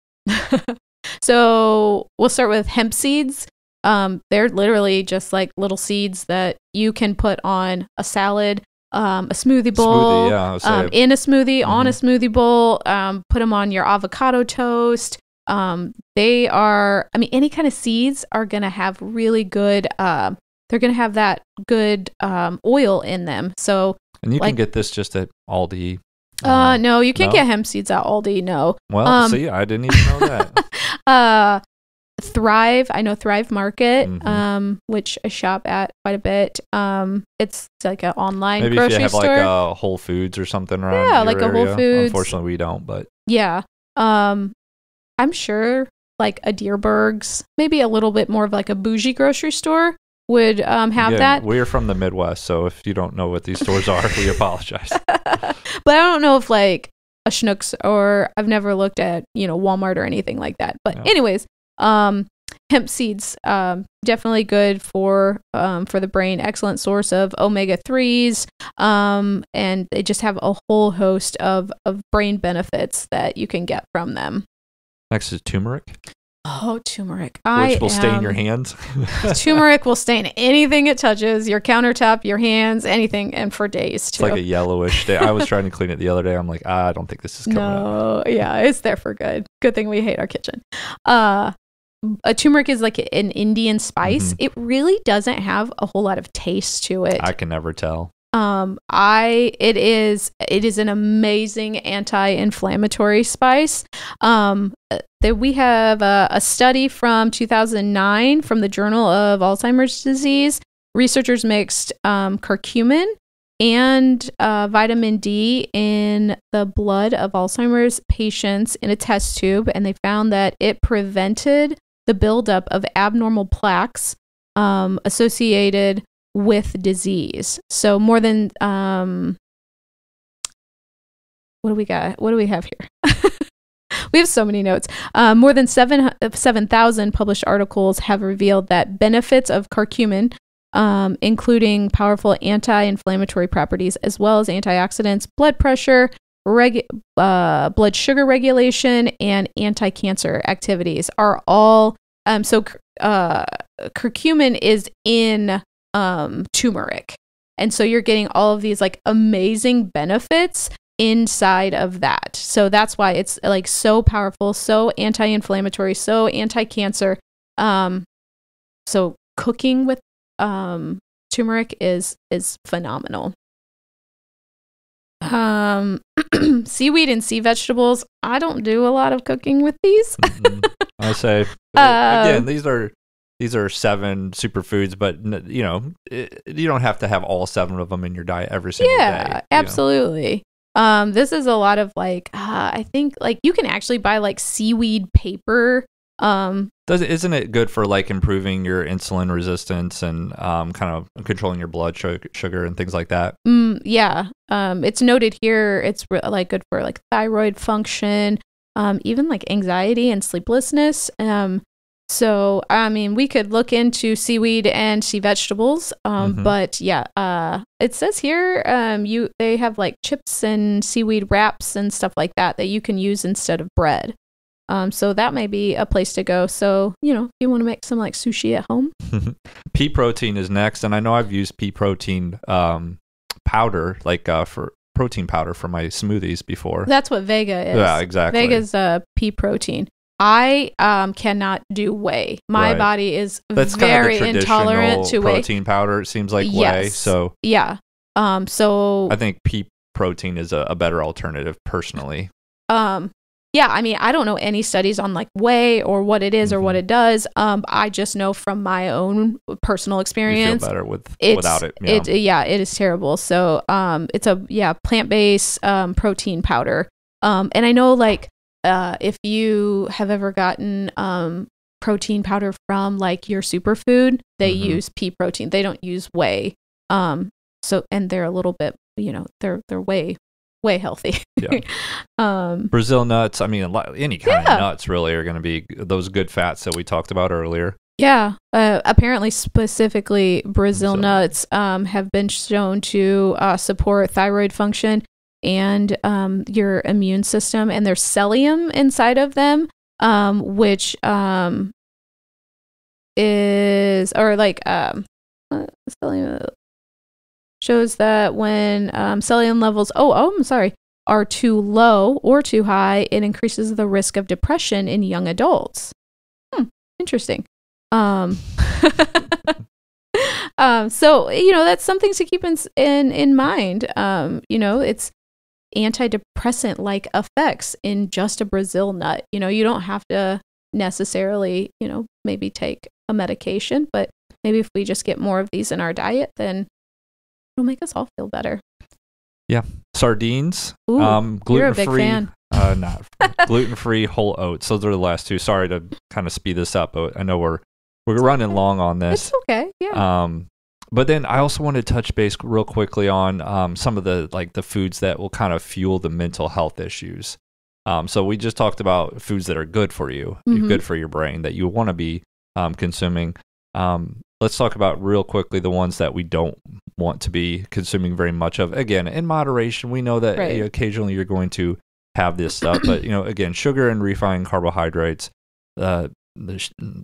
So we'll start with hemp seeds. They're literally just like little seeds that you can put on a salad, a smoothie bowl, in a smoothie, on a smoothie bowl, put them on your avocado toast. They are, any kind of seeds are going to have really good, they're going to have that good oil in them. So, and you can get this just at Aldi. No, you can't get hemp seeds at Aldi. No. Well, see, I didn't even know that. Thrive, I know Thrive Market, which I shop at quite a bit. It's like an online maybe grocery if you have store. like a Whole Foods or something around Yeah, your like a area. Whole Foods. Unfortunately, we don't, but yeah. I'm sure like a Deerberg's, maybe a little bit more of like a bougie grocery store would have that. We're from the Midwest, so if you don't know what these stores are, we apologize. But I don't know if like a Schnucks, or I've never looked at, Walmart or anything like that. But anyways, hemp seeds, definitely good for the brain. Excellent source of omega-3s, and they just have a whole host of brain benefits that you can get from them. Next is turmeric. Oh, turmeric. Which will stain your hands. Turmeric will stain anything it touches, your countertop, your hands, anything, and for days, too. It's like a yellowish day. I was trying to clean it the other day. I'm like, I don't think this is coming up. Yeah, it's there for good. Good thing we hate our kitchen. A turmeric is like an Indian spice. It really doesn't have a whole lot of taste to it. I can never tell. It is an amazing anti-inflammatory spice. We have a study from 2009 from the Journal of Alzheimer's Disease. Researchers mixed curcumin and vitamin D in the blood of Alzheimer's patients in a test tube, and they found that it prevented the buildup of abnormal plaques associated with disease. So more than what do we got? What do we have here? We have so many notes. More than 7,000 published articles have revealed that benefits of curcumin, including powerful anti-inflammatory properties as well as antioxidants, blood pressure, blood sugar regulation, and anti-cancer activities, are all curcumin is in turmeric, and so you're getting all of these like amazing benefits inside of that. So that's why it's like so powerful, so anti-inflammatory, so anti-cancer. So cooking with turmeric is phenomenal. Seaweed and sea vegetables, I don't do a lot of cooking with these. I say again, these are 7 superfoods, but you don't have to have all 7 of them in your diet every single day. Yeah, absolutely. This is a lot of like, I think like you can actually buy like seaweed paper. Isn't it good for like improving your insulin resistance and kind of controlling your blood sugar and things like that? Yeah. It's noted here. It's like good for like thyroid function, even like anxiety and sleeplessness. So, I mean, we could look into seaweed and sea vegetables, but yeah, it says here, they have like chips and seaweed wraps and stuff like that you can use instead of bread. So that may be a place to go. So, if you want to make some like sushi at home. Pea protein is next. And I know I've used pea protein powder, like for protein powder for my smoothies before. That's what Vega is. Yeah, exactly. Vega's pea protein. I cannot do whey. My body is very intolerant to whey. Protein powder, it seems like whey. So yeah. So I think pea protein is a better alternative personally. Yeah, I mean, I don't know any studies on like whey or what it is or what it does. I just know from my own personal experience. You feel better without it. Yeah. It is terrible. So it's a plant-based protein powder. And I know like if you have ever gotten protein powder from like your superfood, they use pea protein. They don't use whey. And they're a little bit, they're way healthy. Yeah. Brazil nuts, I mean, any kind of nuts really are going to be those good fats that we talked about earlier. Yeah. Apparently, specifically, Brazil nuts have been shown to support thyroid function and your immune system. And there's psyllium inside of them, which is, or like, psyllium shows that when psyllium levels, are too low or too high, it increases the risk of depression in young adults. Interesting. So that's something to keep in mind. It's antidepressant like effects in just a Brazil nut. You don't have to necessarily, maybe take a medication, but maybe if we just get more of these in our diet, then it'll make us all feel better. Yeah. Sardines, Ooh, gluten-free. you're a big fan. Not gluten-free whole oats. Those are the last two. Sorry to kind of speed this up, but I know we're running long on this. It's okay. Yeah. But then I also want to touch base real quickly on some of the foods that will kind of fuel the mental health issues. So we just talked about foods that are good for you, good for your brain, that you want to be consuming. Let's talk about real quickly the ones that we don't want to be consuming very much of. Again, in moderation. We know that occasionally you're going to have this stuff, but again, sugar and refined carbohydrates, the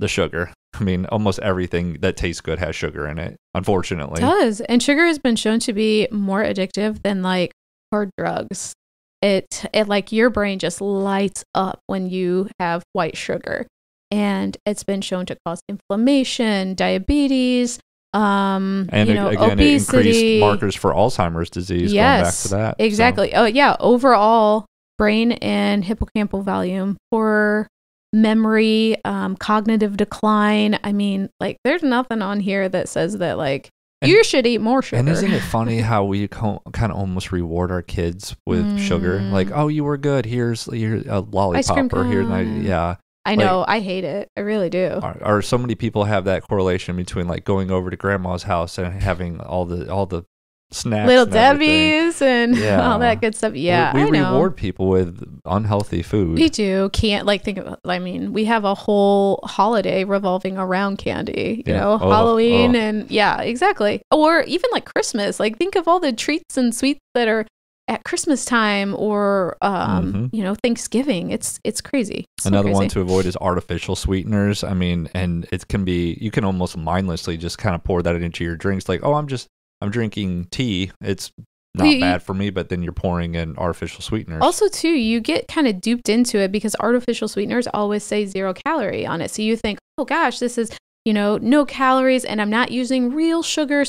sugar. I mean, almost everything that tastes good has sugar in it, unfortunately. It does. And sugar has been shown to be more addictive than like hard drugs. It like your brain just lights up when you have white sugar. And it's been shown to cause inflammation, diabetes, and again, obesity. It increased markers for Alzheimer's disease. Yes, going back to that. Exactly. So. Oh yeah. Overall, brain and hippocampal volume, for memory, cognitive decline. I mean, like, there's nothing on here that says that you should eat more sugar. And isn't it funny how we kind of almost reward our kids with sugar? Like, oh, you were good. Here's a lollipop, or here's yeah. I know. I hate it. I really do. Or so many people have that correlation between going over to grandma's house and having all the snacks, Little Debbie's and all that good stuff. Yeah, we reward people with unhealthy food. We do. Can't think of. I mean, we have a whole holiday revolving around candy. Halloween and exactly. Or even Christmas. Think of all the treats and sweets that are at Christmas time, or Thanksgiving. It's crazy. Another one to avoid is artificial sweeteners. I mean, and it can be, you can almost mindlessly just kind of pour that into your drinks. I'm drinking tea. It's not bad for me, but then you're pouring in artificial sweeteners. Also, too, you get kind of duped into it because artificial sweeteners always say 0 calorie on it. So you think, oh gosh, this is, no calories, and I'm not using real sugar.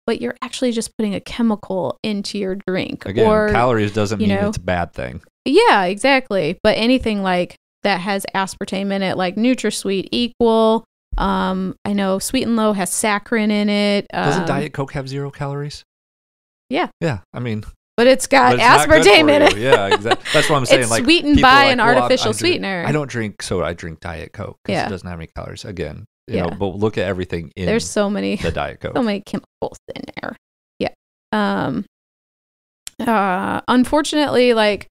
But you're actually just putting a chemical into your drink. Again, calories doesn't mean it's a bad thing. Yeah, exactly. But anything that has aspartame in it, like NutraSweet, Equal. I know Sweet and Low has saccharin in it. Doesn't Diet Coke have 0 calories? Yeah. Yeah, I mean... But it's got aspartame in it. Yeah, exactly. That's what I'm saying. It's sweetened by an artificial sweetener. I don't drink soda. I drink Diet Coke because it doesn't have any calories. Again, but look at everything in There's so many, the Diet Coke. So many chemicals in there. Yeah. Unfortunately,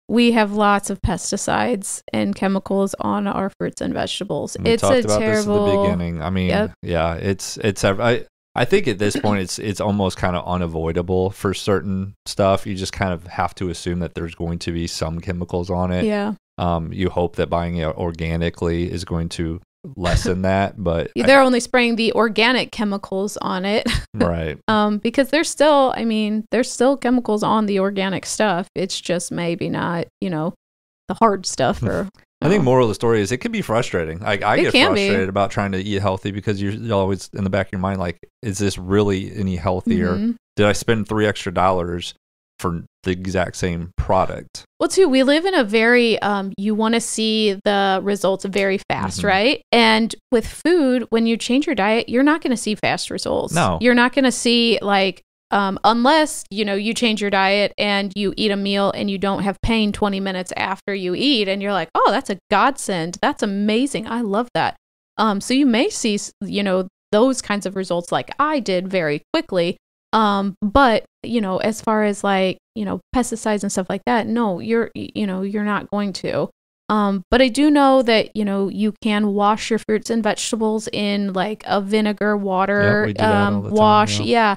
we have lots of pesticides and chemicals on our fruits and vegetables. It's a terrible. This at the beginning. I mean, it's. I think at this point it's almost kind of unavoidable for certain stuff. You just kind of have to assume that there's going to be some chemicals on it. Yeah. You hope that buying it organically is going to lessen that, but they're only spraying the organic chemicals on it. Right. Because there's still chemicals on the organic stuff. It's just maybe not, the hard stuff. Or I think moral of the story is it can be frustrating. I get frustrated about trying to eat healthy because you're always in the back of your mind, is this really any healthier? Mm-hmm. Did I spend $3 extra for the exact same product? Well, too, we live in a very, you want to see the results very fast, right? And with food, when you change your diet, you're not going to see fast results. No. You're not going to see unless, you change your diet and you eat a meal and you don't have pain 20 minutes after you eat and you're like, oh, that's a godsend. That's amazing. I love that. So you may see, those kinds of results like I did very quickly. But, as far as pesticides and stuff like that, no, you're not going to. But I do know that, you can wash your fruits and vegetables in a vinegar water wash. Yeah.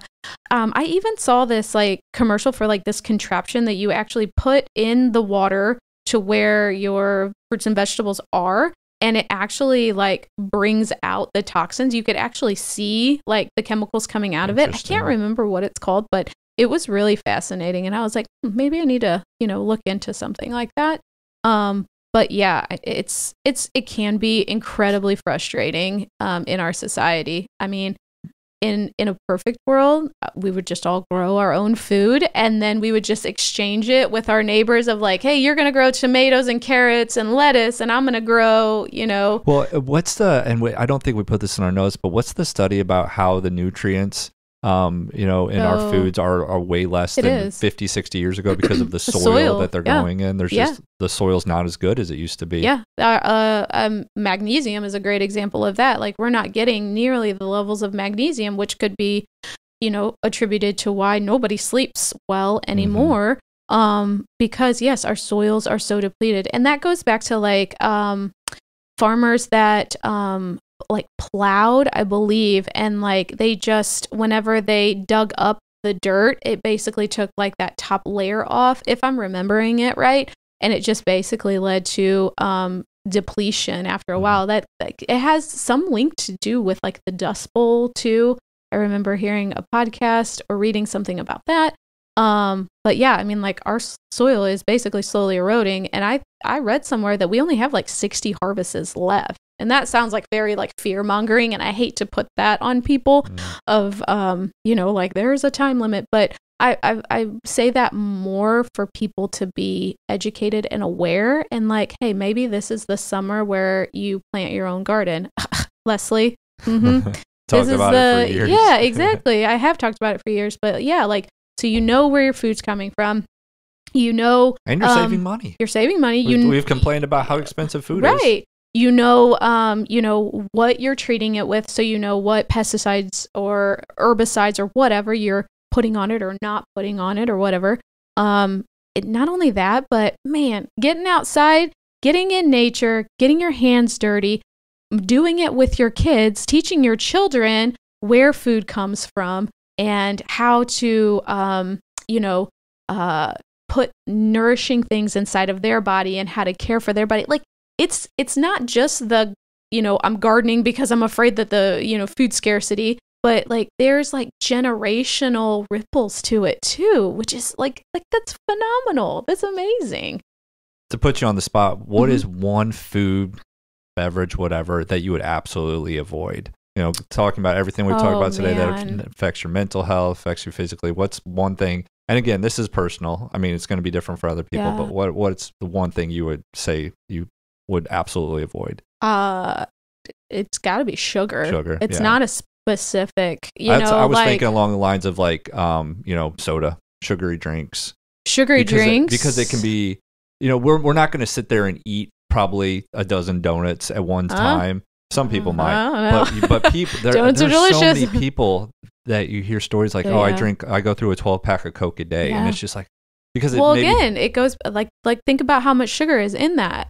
I even saw this commercial for this contraption that you actually put in the water to where your fruits and vegetables are. And it actually brings out the toxins. You could actually see the chemicals coming out of it. I can't remember what it's called, but it was really fascinating. And I was like, maybe I need to, look into something like that. But yeah, it can be incredibly frustrating in our society. I mean, in a perfect world, we would just all grow our own food, and then we would just exchange it with our neighbors of like, hey, you're going to grow tomatoes and carrots and lettuce, and I'm going to grow, Well, I don't think we put this in our notes, but what's the study about how the nutrients in our foods are way less than 50, 60 years ago because of the soil that they're going in. There's just, the soil's not as good as it used to be. Yeah. Magnesium is a great example of that. Like, we're not getting nearly the levels of magnesium, which could be, attributed to why nobody sleeps well anymore. Because yes, our soils are so depleted. And that goes back to like, farmers that, like plowed, I believe, and like they just, whenever they dug up the dirt, it basically took like that top layer off, if I'm remembering it right, and it just basically led to depletion after a while. That it has some link to do with like the Dust Bowl too. I remember hearing a podcast or reading something about that. But yeah, I mean, like, our soil is basically slowly eroding, and I read somewhere that we only have like 60 harvests left. And that sounds like very like fear mongering, and I hate to put that on people of like there's a time limit, but I say that more for people to be educated and aware, and like, hey, maybe this is the summer where you plant your own garden. Leslie, talked about it for years. Yeah, exactly. I have talked about it for years, but yeah, like, so where your food's coming from. And you're saving money. You're saving money. We've complained about how expensive food is. Right. What you're treating it with, so what pesticides or herbicides or whatever you're putting on it or not putting on it or whatever. Not only that, but man, getting outside, getting in nature, getting your hands dirty, doing it with your kids, teaching your children where food comes from and how to, put nourishing things inside of their body and how to care for their body. Like, it's not just the, I'm gardening because I'm afraid that the, food scarcity, but like there's like generational ripples to it too, which is like that's phenomenal. That's amazing. To put you on the spot, what is one food, beverage, whatever, that you would absolutely avoid? Talking about everything we've talked about today that affects your mental health, affects you physically. What's one thing? And again, this is personal. I mean, it's going to be different for other people, but what's the one thing you would say you would absolutely avoid? It's got to be sugar. Sugar. It's not a specific, I was thinking along the lines of like, soda, sugary drinks. Because it can be, we're not going to sit there and eat probably a dozen donuts at one time. Some people might, but people, there's so many people that you hear stories like, I go through a 12-pack of Coke a day, and it's just like, because it goes like think about how much sugar is in that,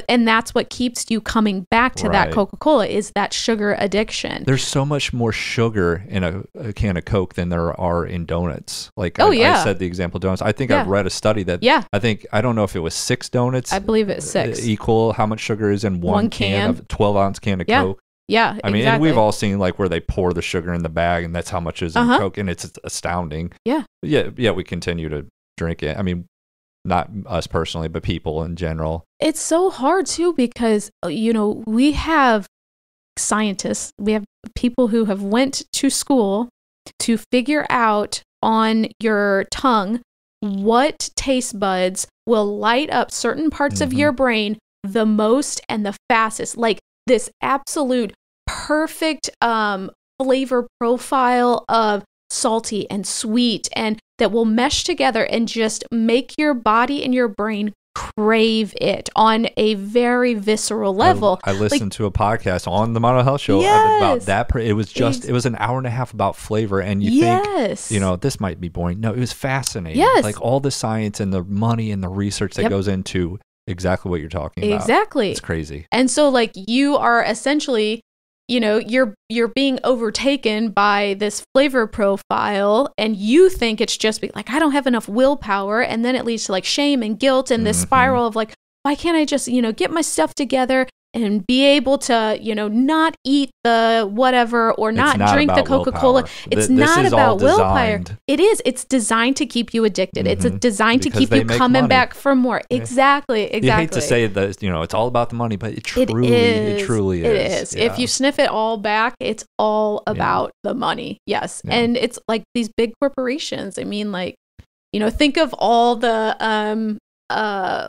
and that's what keeps you coming back to that Coca-Cola is that sugar addiction. There's so much more sugar in a can of Coke than there are in donuts. Like I said, the example donuts. I think I've read a study that I don't know if it was 6 donuts. I believe it's 6 equal how much sugar is in one can of 12-ounce can of Coke. Yeah, I mean, and we've all seen like where they pour the sugar in the bag, and that's how much is in Coke, and it's astounding. Yeah. We continue to drink it. I mean, not us personally, but people in general. It's so hard too because we have scientists, we have people who have went to school to figure out on your tongue what taste buds will light up certain parts of your brain the most and the fastest. Like this absolute perfect flavor profile of salty and sweet, and that will mesh together and just make your body and your brain crave it on a very visceral level. I listened to a podcast on the Model Health Show about that. It was an hour and a half about flavor, and you think, this might be boring. No, it was fascinating. Yes. Like all the science and the money and the research that goes into exactly what you're talking about. Exactly. It's crazy. And so like you are essentially, you're being overtaken by this flavor profile, and you think it's just like, I don't have enough willpower. And then it leads to like shame and guilt and this spiral of like, why can't I just, get my stuff together and be able to, not eat the whatever or not drink the Coca-Cola. It's not about willpower. It is. It's designed to keep you addicted. It's designed to keep you coming back for more. Yeah. Exactly. You hate to say that, it's all about the money, but it truly is. It is. Yeah. If you sniff it all back, it's all about the money. Yes. Yeah. And it's like these big corporations. I mean, like, think of all the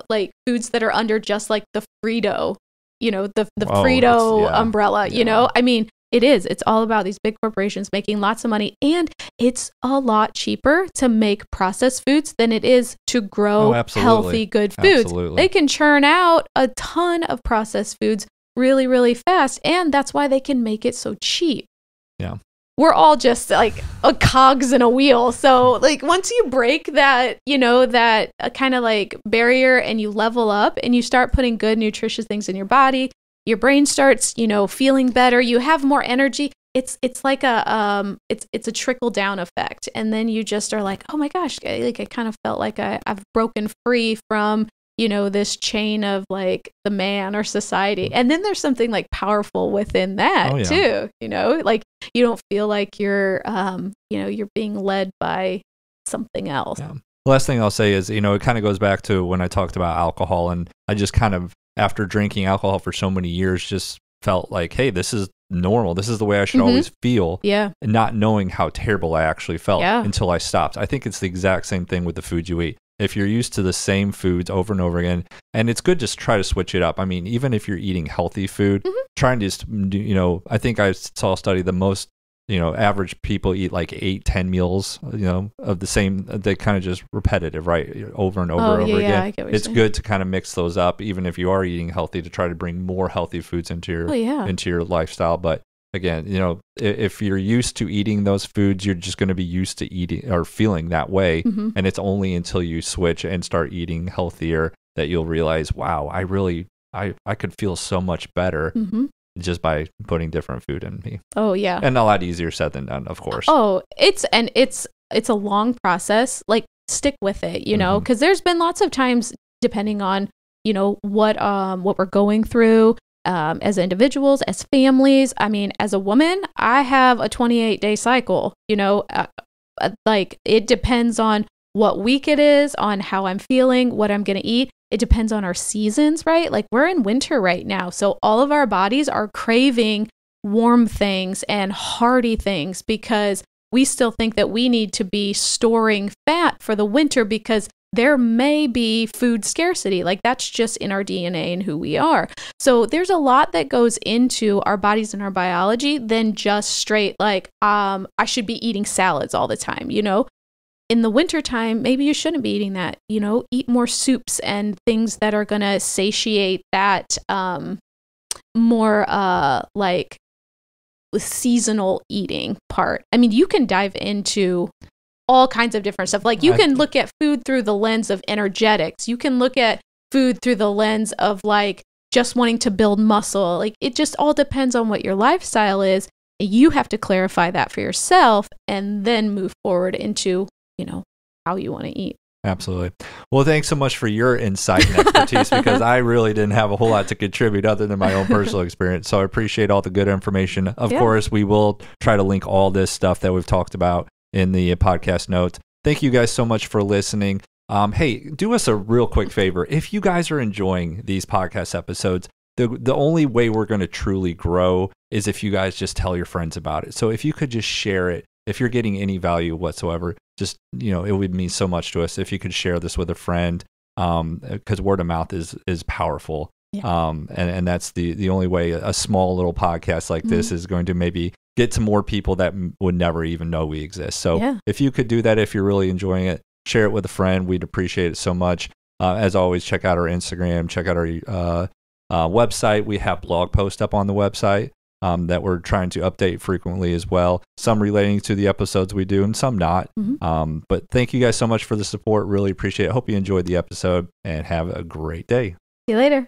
like foods that are under just like the Frito, the Frito umbrella, I mean, it's all about these big corporations making lots of money, and it's a lot cheaper to make processed foods than it is to grow healthy, good foods. Absolutely. They can churn out a ton of processed foods really, really fast, and that's why they can make it so cheap. Yeah. We're all just like cogs in a wheel. So like once you break that, that kind of like barrier and you level up and you start putting good, nutritious things in your body, your brain starts, feeling better. You have more energy. It's like it's a trickle down effect. And then you just are like, oh my gosh, like I kind of felt like I've broken free from, this chain of like the man or society. And then there's something like powerful within that too, like you don't feel like you're, you're being led by something else. Yeah. The last thing I'll say is, it kind of goes back to when I talked about alcohol, and I just kind of, after drinking alcohol for so many years, just felt like, hey, this is normal. This is the way I should always feel. Yeah. And not knowing how terrible I actually felt until I stopped. I think it's the exact same thing with the food you eat. If you're used to the same foods over and over again, and it's good to try to switch it up. I mean, even if you're eating healthy food, trying to just, I think I saw a study, the most, average people eat like 8-10 meals, of the same, they kind of just repetitive, right? Over and over and over again. I get what it's good to kind of mix those up, even if you are eating healthy, to try to bring more healthy foods into your lifestyle. But again, if you're used to eating those foods, you're just going to be used to eating or feeling that way. And it's only until you switch and start eating healthier that you'll realize, wow, I could feel so much better just by putting different food in me. Oh yeah. And a lot easier said than done, of course. Oh, it's a long process. Like, stick with it, because there's been lots of times, depending on, what we're going through, as individuals, as families. I mean, as a woman, I have a 28-day cycle, like it depends on what week it is, on how I'm feeling, what I'm going to eat. It depends on our seasons, right? Like we're in winter right now. So all of our bodies are craving warm things and hearty things because we still think that we need to be storing fat for the winter because there may be food scarcity. Like that's just in our DNA and who we are. So there's a lot that goes into our bodies and our biology than just straight like, I should be eating salads all the time, In the wintertime, maybe you shouldn't be eating that, eat more soups and things that are going to satiate that more like seasonal eating part. I mean, you can dive into all kinds of different stuff. Like you can look at food through the lens of energetics. You can look at food through the lens of like just wanting to build muscle. Like it just all depends on what your lifestyle is. You have to clarify that for yourself and then move forward into how you want to eat. Absolutely. Well, thanks so much for your insight and expertise because I really didn't have a whole lot to contribute other than my own personal experience. So I appreciate all the good information. Of course, we will try to link all this stuff that we've talked about in the podcast notes. Thank you guys so much for listening. Hey, do us a real quick favor. If you guys are enjoying these podcast episodes, the only way we're going to truly grow is if you guys just tell your friends about it. So if you could just share it, if you're getting any value whatsoever, just, it would mean so much to us if you could share this with a friend, because word of mouth is powerful. Yeah. And that's the only way a small little podcast like this is going to maybe get to more people that would never even know we exist. So if you could do that, if you're really enjoying it, share it with a friend. We'd appreciate it so much. As always, check out our Instagram, check out our website. We have blog posts up on the website that we're trying to update frequently as well. Some relating to the episodes we do and some not. But thank you guys so much for the support. Really appreciate it. Hope you enjoyed the episode and have a great day. See you later.